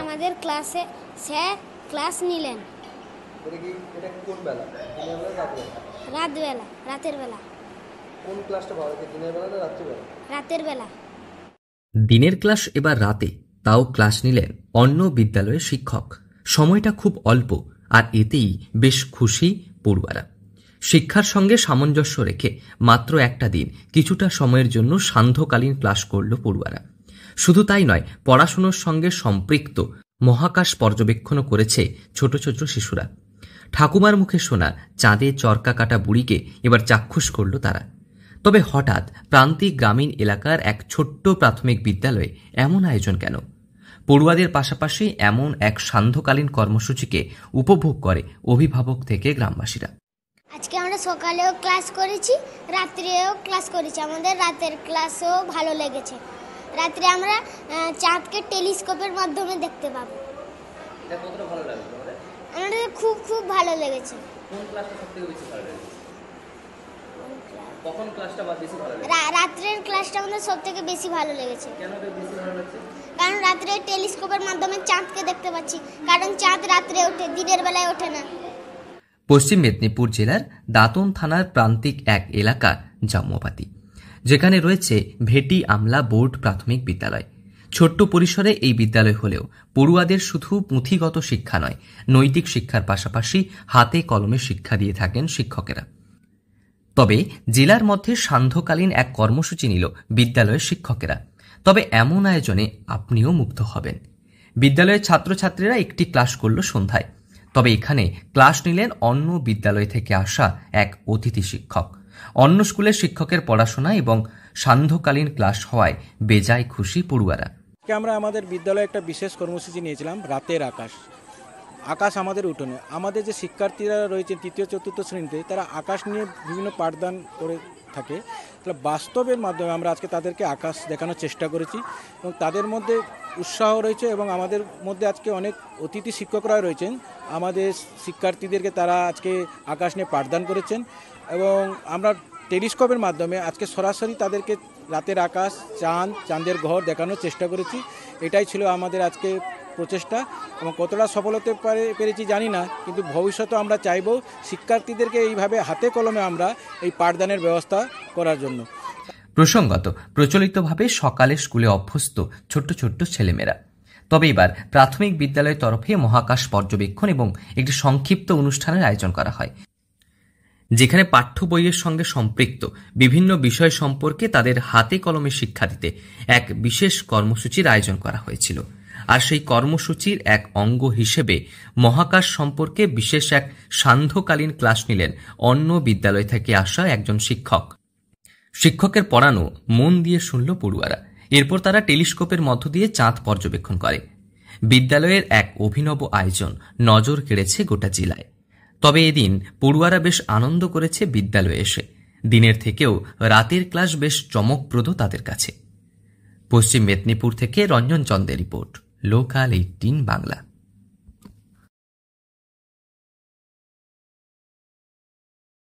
আমাদের ক্লাসে sir class নিলেন রাতের বেলা। কোন ক্লাসটা ভালো লাগে, দিনের বেলা না রাতের বেলা? রাতের বেলা। দিনের ক্লাস এবার রাতে, তাও ক্লাস নিলেন অন্য বিদ্যালয়ের শিক্ষক। সময়টা খুব অল্প, আর এতেই বেশ খুশি পড়ুয়ারা। শিক্ষার সঙ্গে সামঞ্জস্য রেখে মাত্র একটা দিন কিছুটা সময়ের জন্য সান্ধ্যকালীন ক্লাস করল পড়ুয়ারা। শুধু তাই নয়, পড়াশুনোর সঙ্গে সম্পৃক্ত মহাকাশ পর্যবেক্ষণও করেছে ছোট ছোট শিশুরা। ঠাকুমার মুখে শোনা চাঁদে চরকা কাটা বুড়িকে এবার চাক্ষুষ করল তারা। তবে হঠাৎ প্রান্তিক গ্রামীণ এলাকার এক ছোট্ট প্রাথমিক বিদ্যালয়ে এমন আয়োজন কেন? পড়ুয়াদের পাশাপাশি এমন এক সান্ধ্যকালীন কর্মসূচিকে উপভোগ করে অভিভাবক থেকে গ্রামবাসীরা। আজকে আমরা সকালেও ক্লাস করেছি, রাত্রেও ক্লাস করেছি। আমাদের রাতের ক্লাসও ভালো লেগেছে। রাত্রে আমরা চাঁদকে টেলিস্কোপের মাধ্যমে দেখতে পাবো। আমাদের খুব খুব ভালো লেগেছে। কোন ক্লাসটা সবথেকে বেশি ভালো লেগেছে? কখন ক্লাসটা বেশি ভালো লেগেছে? রাত্রের ক্লাসটা আমাদের সবথেকে বেশি ভালো লেগেছে। কেন বেশি ভালো লাগছে? কারণ রাত্রে টেলিস্কোপের মাধ্যমে চাঁদকে দেখতে পাচ্ছি, কারণ চাঁদ রাত্রে ওঠে, দিনের বেলায় ওঠে না। পশ্চিম মেদিনীপুর জেলার দাঁতন থানার প্রান্তিক এক এলাকা জাম্মুপাতি, যেখানে রয়েছে ভেটি আমলা বোর্ড প্রাথমিক বিদ্যালয়। ছোট্ট পরিসরে এই বিদ্যালয় হলেও পড়ুয়াদের শুধু পুঁথিগত শিক্ষা নয়, নৈতিক শিক্ষার পাশাপাশি হাতে কলমে শিক্ষা দিয়ে থাকেন শিক্ষকেরা। তবে জেলার মধ্যে সান্ধ্যকালীন এক কর্মসূচি নিল বিদ্যালয়ের শিক্ষকেরা। তবে এমন আয়োজনে আপনিও মুগ্ধ হবেন। বিদ্যালয়ের ছাত্রছাত্রীরা একটি ক্লাস করল সন্ধ্যায়। তবে এখানে ক্লাস নিলেন অন্য বিদ্যালয় থেকে আসা এক অতিথি শিক্ষক। অন্য স্কুলের শিক্ষকের পড়াশোনা এবং সান্ধ্যকালীন ক্লাস হওয়ায় বেজায় খুশি পড়ুয়ারা। আমরা আমাদের বিদ্যালয়ে একটা বিশেষ কর্মসূচি নিয়েছিলাম, রাতের আকাশ আমাদের উঠোনে। আমাদের যে শিক্ষার্থীরা রয়েছে তৃতীয় চতুর্থ শ্রেণীতে, তারা আকাশ নিয়ে বিভিন্ন পাঠদান করে থাকে। তাহলে বাস্তবের মাধ্যমে আমরা আজকে তাদেরকে আকাশ দেখানোর চেষ্টা করেছি এবং তাদের মধ্যে উৎসাহ রয়েছে। এবং আমাদের মধ্যে আজকে অনেক অতিথি শিক্ষকরা রয়েছেন, আমাদের শিক্ষার্থীদেরকে তারা আজকে আকাশ নিয়ে পাঠদান করেছেন। এবং আমরা টেলিস্কোপের মাধ্যমে আজকে সরাসরি তাদেরকে রাতের আকাশ, চাঁদের ঘর দেখানোর চেষ্টা করেছি। এটাই ছিল আমাদের আজকে প্রচেষ্টা। এবং কতটা সফল হতে পেরেছি জানি না, কিন্তু ভবিষ্যতে আমরা চাইব শিক্ষার্থীদেরকে এইভাবে হাতে কলমে আমরা এই পাঠদানের ব্যবস্থা করার জন্য। প্রসঙ্গত, প্রচলিতভাবে সকালে স্কুলে অভ্যস্ত ছোট্ট ছোট্ট ছেলেমেয়েরা। তবে এবার প্রাথমিক বিদ্যালয়ের তরফে মহাকাশ পর্যবেক্ষণ এবং একটি সংক্ষিপ্ত অনুষ্ঠানের আয়োজন করা হয়, যেখানে পাঠ্য বইয়ের সঙ্গে সম্পৃক্ত বিভিন্ন বিষয় সম্পর্কে তাদের হাতে কলমে শিক্ষা দিতে এক বিশেষ কর্মসূচির আয়োজন করা হয়েছিল। আর সেই কর্মসূচির এক অঙ্গ হিসেবে মহাকাশ সম্পর্কে বিশেষ এক সান্ধ্যকালীন ক্লাস নিলেন অন্য বিদ্যালয় থেকে আসা একজন শিক্ষক। শিক্ষকের পড়ানো মন দিয়ে শুনল পড়ুয়ারা। এরপর তারা টেলিস্কোপের মধ্য দিয়ে চাঁদ পর্যবেক্ষণ করে। বিদ্যালয়ের এক অভিনব আয়োজন নজর কেড়েছে গোটা জেলায়। তবে এদিন পড়ুয়ারা বেশ আনন্দ করেছে বিদ্যালয়ে এসে। দিনের থেকেও রাতের ক্লাস বেশ চমকপ্রদ তাদের কাছে। পশ্চিম মেদিনীপুর থেকে রঞ্জন চন্দের রিপোর্ট, লোকাল 18 বাংলা।